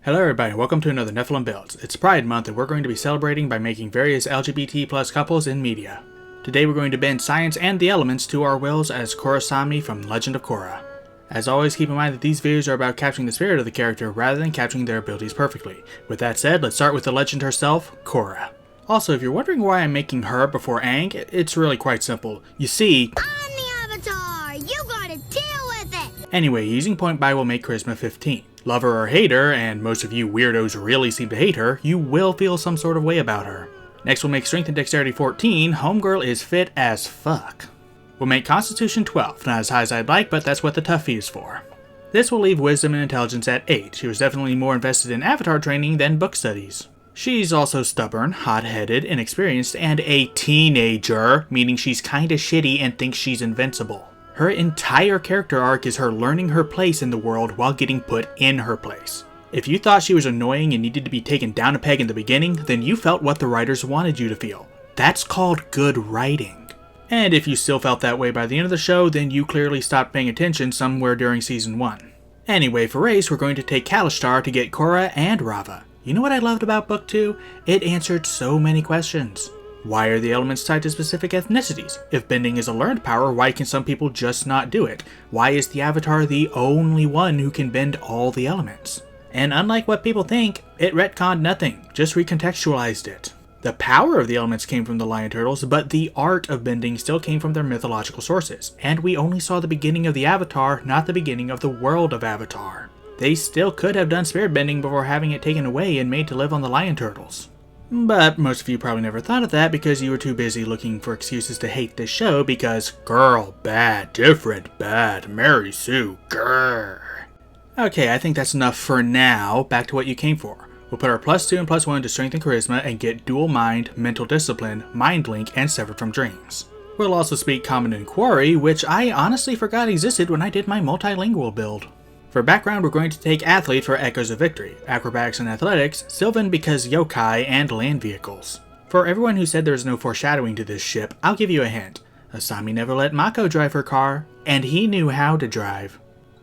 Hello everybody, welcome to another Nephilim Builds. It's Pride Month and we're going to be celebrating by making various LGBT plus couples in media. Today we're going to bend science and the elements to our wills as Korrasami from Legend of Korra. As always, keep in mind that these videos are about capturing the spirit of the character rather than capturing their abilities perfectly. With that said, let's start with the legend herself, Korra. Also, if you're wondering why I'm making her before Aang, it's really quite simple. You see, I'm the Avatar! You gotta deal with it! Anyway, using point buy will make charisma 15. Love her or hate her, and most of you weirdos really seem to hate her, you will feel some sort of way about her. Next we'll make strength and dexterity 14, homegirl is fit as fuck. We'll make constitution 12, not as high as I'd like, but that's what the toughie is for. This will leave wisdom and intelligence at 8, she was definitely more invested in avatar training than book studies. She's also stubborn, hot-headed, inexperienced, and a teenager, meaning she's kinda shitty and thinks she's invincible. Her entire character arc is her learning her place in the world while getting put in her place. If you thought she was annoying and needed to be taken down a peg in the beginning, then you felt what the writers wanted you to feel. That's called good writing. And if you still felt that way by the end of the show, then you clearly stopped paying attention somewhere during season 1. Anyway, for race, we're going to take Kalishtar to get Korra and Rava. You know what I loved about book 2? It answered so many questions. Why are the elements tied to specific ethnicities? If bending is a learned power, why can some people just not do it? Why is the Avatar the only one who can bend all the elements? And unlike what people think, it retconned nothing, just recontextualized it. The power of the elements came from the lion turtles, but the art of bending still came from their mythological sources, and we only saw the beginning of the Avatar, not the beginning of the world of Avatar. They still could have done spirit bending before having it taken away and made to live on the lion turtles. But most of you probably never thought of that because you were too busy looking for excuses to hate this show because girl bad, different bad, Mary Sue, grrr. Okay, I think that's enough for now. Back to what you came for. We'll put our +2 and +1 to strength and charisma and get dual mind, mental discipline, mind link, and severed from dreams. We'll also speak common and quarry, which I honestly forgot existed when I did my multilingual build. For background, we're going to take athlete for echoes of victory, acrobatics and athletics, Sylvan because yokai, and land vehicles. For everyone who said there's no foreshadowing to this ship, I'll give you a hint. Asami never let Mako drive her car, and he knew how to drive.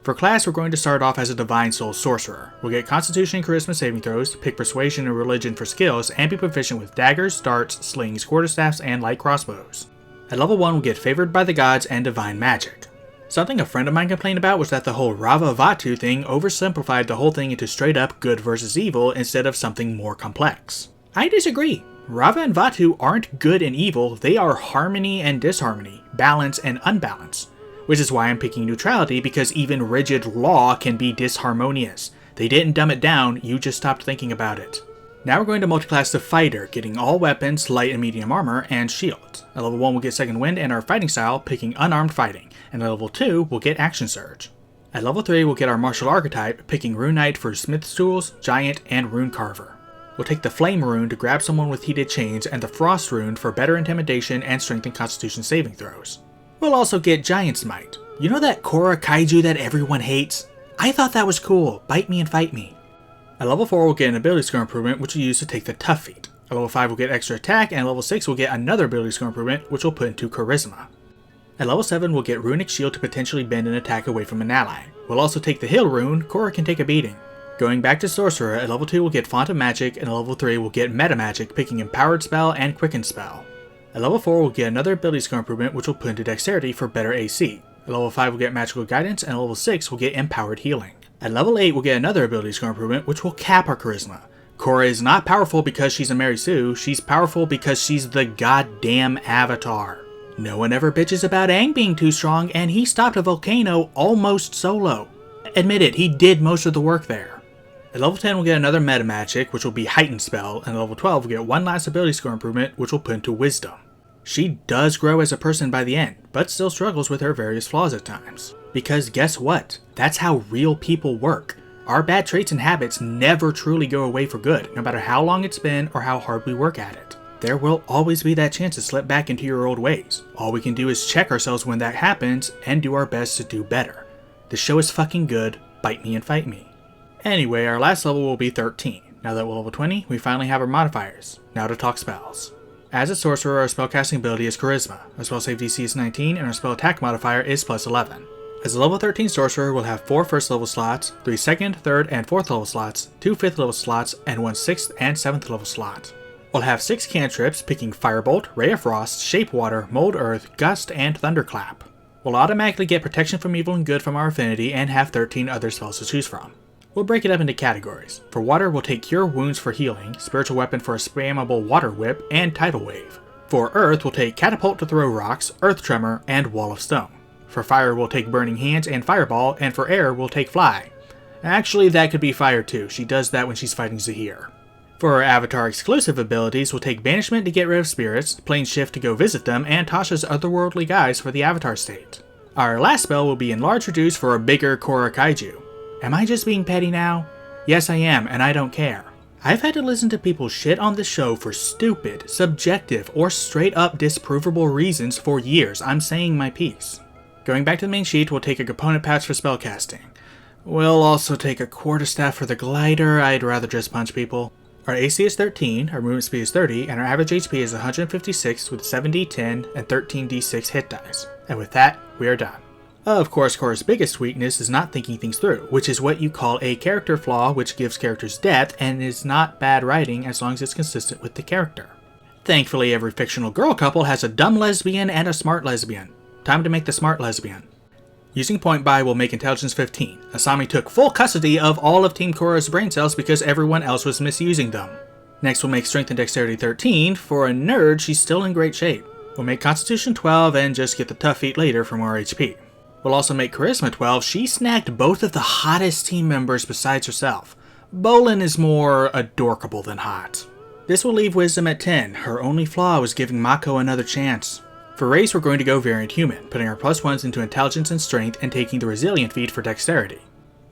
For class, we're going to start off as a Divine Soul Sorcerer. We'll get Constitution and Charisma saving throws, pick Persuasion and Religion for skills, and be proficient with daggers, darts, slings, quarterstaffs, and light crossbows. At level 1, we'll get Favored by the Gods and Divine Magic. Something a friend of mine complained about was that the whole Rava Vatu thing oversimplified the whole thing into straight up good versus evil instead of something more complex. I disagree. Rava and Vatu aren't good and evil, they are harmony and disharmony, balance and unbalance. Which is why I'm picking neutrality, because even rigid law can be disharmonious. They didn't dumb it down, you just stopped thinking about it. Now we're going to multiclass to Fighter, getting all weapons, light and medium armor, and shields. At level 1 we'll get Second Wind and our fighting style, picking unarmed fighting, and at level 2 we'll get Action Surge. At level 3 we'll get our martial archetype, picking Rune Knight for Smith's Tools, Giant, and Rune Carver. We'll take the Flame Rune to grab someone with heated chains, and the Frost Rune for better intimidation and strength and constitution saving throws. We'll also get Giant's Might. You know that Korra kaiju that everyone hates? I thought that was cool, bite me and fight me. At level 4 we'll get an ability score improvement, which we'll use to take the tough feat. At level 5 we'll get extra attack, and at level 6 we'll get another ability score improvement, which we'll put into charisma. At level 7 we'll get Runic Shield to potentially bend an attack away from an ally. We'll also take the Heal Rune, Korra can take a beating. Going back to Sorcerer, at level 2 we'll get Font of Magic, and at level 3 we'll get Meta Magic, picking Empowered Spell and Quicken Spell. At level 4 we'll get another ability score improvement, which we'll put into Dexterity for better AC. At level 5 we'll get Magical Guidance, and at level 6 we'll get Empowered Healing. At level 8 we'll get another ability score improvement, which will cap our charisma. Korra is not powerful because she's a Mary Sue, she's powerful because she's the goddamn Avatar. No one ever bitches about Aang being too strong, and he stopped a volcano almost solo. Admit it, he did most of the work there. At level 10 we'll get another Meta Magic, which will be Heightened Spell, and at level 12 we'll get one last ability score improvement, which we'll put into Wisdom. She does grow as a person by the end, but still struggles with her various flaws at times. Because guess what? That's how real people work. Our bad traits and habits never truly go away for good, no matter how long it's been or how hard we work at it. There will always be that chance to slip back into your old ways. All we can do is check ourselves when that happens and do our best to do better. The show is fucking good, bite me and fight me. Anyway, our last level will be 13. Now that we're level 20, we finally have our modifiers. Now to talk spells. As a sorcerer, our spellcasting ability is Charisma, our spell save DC is 19, and our spell attack modifier is +11. As a level 13 sorcerer, we'll have 4 first level slots, 3 second, third, and fourth level slots, 2 fifth level slots, and 1 sixth and 7th level slot. We'll have 6 cantrips picking Firebolt, Ray of Frost, Shape Water, Mold Earth, Gust, and Thunderclap. We'll automatically get Protection from Evil and Good from our affinity and have 13 other spells to choose from. We'll break it up into categories. For Water, we'll take Cure Wounds for healing, Spiritual Weapon for a spammable Water Whip, and Tidal Wave. For Earth, we'll take Catapult to throw rocks, Earth Tremor, and Wall of Stone. For Fire, we'll take Burning Hands and Fireball, and for Air, we'll take Fly. Actually, that could be Fire too. She does that when she's fighting Zahir. For our Avatar exclusive abilities, we'll take Banishment to get rid of spirits, Plane Shift to go visit them, and Tasha's Otherworldly Guise for the Avatar state. Our last spell will be Enlarge Reduce for a bigger Korra Kaiju. Am I just being petty now? Yes I am, and I don't care. I've had to listen to people shit on the show for stupid, subjective, or straight up disprovable reasons for years. I'm saying my piece. Going back to the main sheet, we'll take a component patch for spellcasting. We'll also take a quarterstaff for the glider. I'd rather just punch people. Our AC is 13, our movement speed is 30, and our average HP is 156 with 7d10 and 13d6 hit dice. And with that, we are done. Of course, Korra's biggest weakness is not thinking things through, which is what you call a character flaw, which gives characters depth and is not bad writing as long as it's consistent with the character. Thankfully, every fictional girl couple has a dumb lesbian and a smart lesbian. Time to make the smart lesbian. Using Point Buy will make Intelligence 15. Asami took full custody of all of Team Korra's brain cells because everyone else was misusing them. Next we'll make Strength and Dexterity 13. For a nerd, she's still in great shape. We'll make Constitution 12 and just get the tough feat later for more HP. We'll also make Charisma 12. She snagged both of the hottest team members besides herself. Bolin is more adorkable than hot. This will leave Wisdom at 10. Her only flaw was giving Mako another chance. For race, we're going to go Variant Human, putting our +1s into Intelligence and Strength and taking the Resilient feat for Dexterity.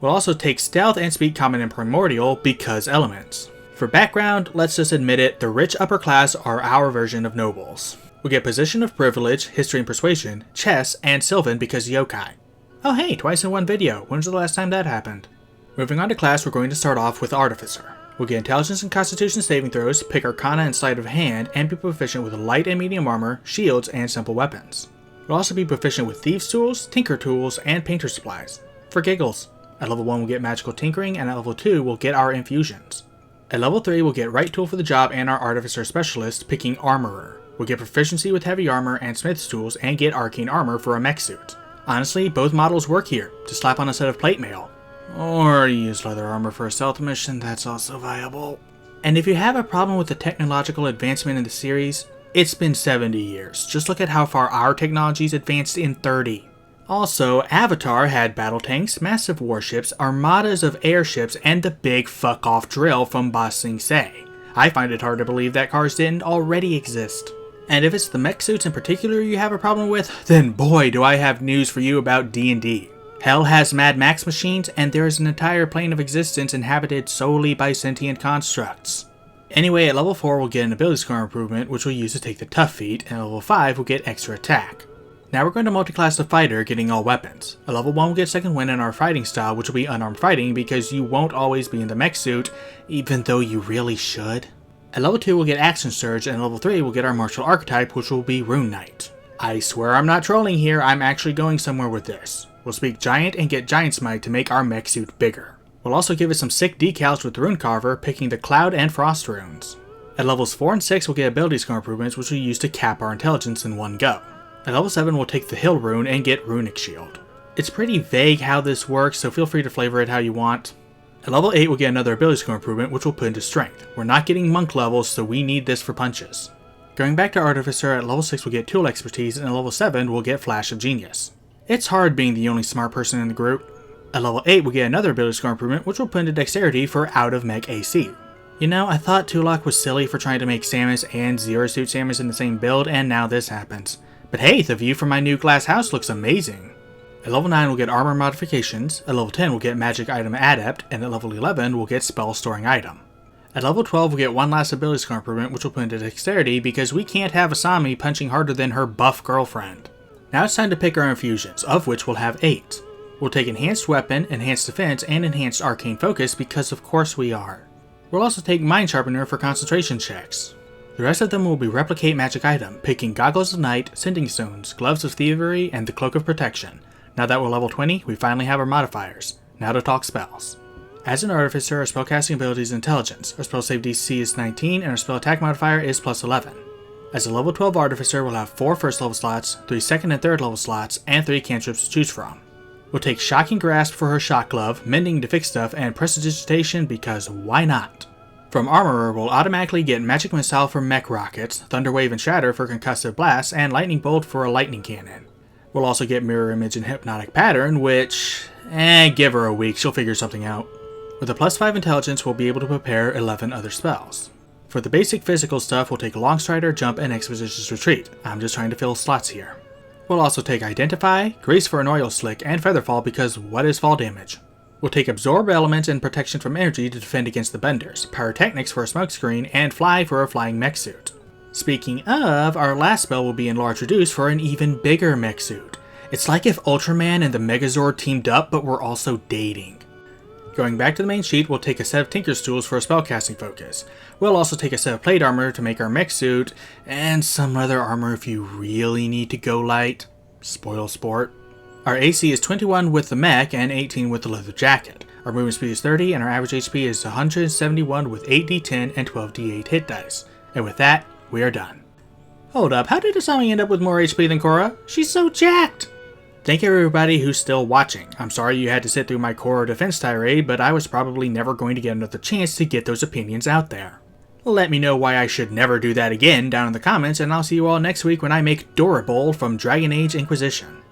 We'll also take Stealth and Speed Common and Primordial because elements. For background, let's just admit it, the rich upper class are our version of nobles. We'll get Position of Privilege, History and Persuasion, Chess, and Sylvan because Yokai. Oh hey, twice in one video. When was the last time that happened? Moving on to class, we're going to start off with Artificer. We'll get Intelligence and Constitution saving throws, pick Arcana and Sleight of Hand, and be proficient with light and medium armor, shields, and simple weapons. We'll also be proficient with Thieves' Tools, Tinker Tools, and Painter Supplies. For giggles. At level 1 we'll get Magical Tinkering, and at level 2 we'll get our Infusions. At level 3 we'll get Right Tool for the job and our Artificer Specialist, picking Armorer. We'll get Proficiency with Heavy Armor and Smith's Tools, and get Arcane Armor for a mech suit. Honestly, both models work here. Just slap on a set of plate mail. Or use leather armor for a stealth mission, that's also viable. And if you have a problem with the technological advancement in the series, it's been 70 years. Just look at how far our technology's advanced in 30. Also, Avatar had battle tanks, massive warships, armadas of airships, and the big fuck-off drill from Ba Sing Se. I find it hard to believe that cars didn't already exist. And if it's the mech suits in particular you have a problem with, then boy do I have news for you about D&D. Hell has Mad Max machines, and there is an entire plane of existence inhabited solely by sentient constructs. Anyway, at level 4 we'll get an ability score improvement, which we'll use to take the tough feat, and at level 5 we'll get extra attack. Now we're going to multiclass the fighter, getting all weapons. At level 1 we'll get second wind in our fighting style, which will be unarmed fighting because you won't always be in the mech suit, even though you really should. At level 2 we'll get action surge, and at level 3 we'll get our martial archetype, which will be Rune Knight. I swear I'm not trolling here, I'm actually going somewhere with this. We'll speak Giant and get Giant Smite to make our mech suit bigger. We'll also give it some sick decals with Rune Carver, picking the Cloud and Frost runes. At levels 4 and 6 we'll get ability score improvements, which we'll use to cap our intelligence in one go. At level 7 we'll take the Hill rune and get Runic Shield. It's pretty vague how this works, so feel free to flavor it how you want. At level 8 we'll get another ability score improvement, which we'll put into Strength. We're not getting Monk levels, so we need this for punches. Going back to Artificer, at level 6 we'll get Tool Expertise, and at level 7 we'll get Flash of Genius. It's hard being the only smart person in the group. At level 8 we'll get another ability score improvement, which we'll put into Dexterity for out of mech AC. You know, I thought Tulak was silly for trying to make Samus and Zero Suit Samus in the same build, and now this happens. But hey, the view from my new glass house looks amazing. At level 9 we'll get Armor Modifications, at level 10 we'll get Magic Item Adept, and at level 11 we'll get Spell Storing Item. At level 12 we'll get one last ability score improvement, which we'll put into Dexterity because we can't have Asami punching harder than her buff girlfriend. Now it's time to pick our infusions, of which we'll have 8. We'll take Enhanced Weapon, Enhanced Defense, and Enhanced Arcane Focus because of course we are. We'll also take Mind Sharpener for concentration checks. The rest of them will be Replicate Magic Item, picking Goggles of Night, Sending Stones, Gloves of Thievery, and the Cloak of Protection. Now that we're level 20, we finally have our modifiers. Now to talk spells. As an artificer, our spellcasting ability is intelligence, our spell save DC is 19, and our spell attack modifier is plus 11. As a level 12 artificer, we'll have 4 first level slots, 3 second and third level slots, and 3 cantrips to choose from. We'll take Shocking Grasp for her Shock Glove, Mending to fix stuff, and Prestidigitation because why not? From Armorer, we'll automatically get Magic Missile for mech rockets, Thunder Wave and Shatter for concussive blasts, and Lightning Bolt for a lightning cannon. We'll also get Mirror Image and Hypnotic Pattern, which, give her a week, she'll figure something out. With a plus 5 intelligence, we'll be able to prepare 11 other spells. For the basic physical stuff, we'll take Longstrider, Jump, and Expeditious Retreat. I'm just trying to fill slots here. We'll also take Identify, Grace for an Oil Slick, and Featherfall because what is fall damage? We'll take Absorb Elements and Protection from Energy to defend against the Benders, Pyrotechnics for a Smokescreen, and Fly for a Flying Mech Suit. Speaking of, our last spell will be Enlarge Reduce for an even bigger mech suit. It's like if Ultraman and the Megazord teamed up but were also dating. Going back to the main sheet, we'll take a set of Tinker's Tools for a spellcasting focus. We'll also take a set of Plate Armor to make our mech suit, and some other armor if you really need to go light. Spoil sport. Our AC is 21 with the mech and 18 with the leather jacket. Our movement speed is 30 and our average HP is 171 with 8d10 and 12d8 hit dice. And with that, we are done. Hold up, how did Asami end up with more HP than Korra? She's so jacked! Thank you everybody who's still watching. I'm sorry you had to sit through my Korra defense tirade, but I was probably never going to get another chance to get those opinions out there. Let me know why I should never do that again down in the comments, and I'll see you all next week when I make Dora Bowl from Dragon Age Inquisition.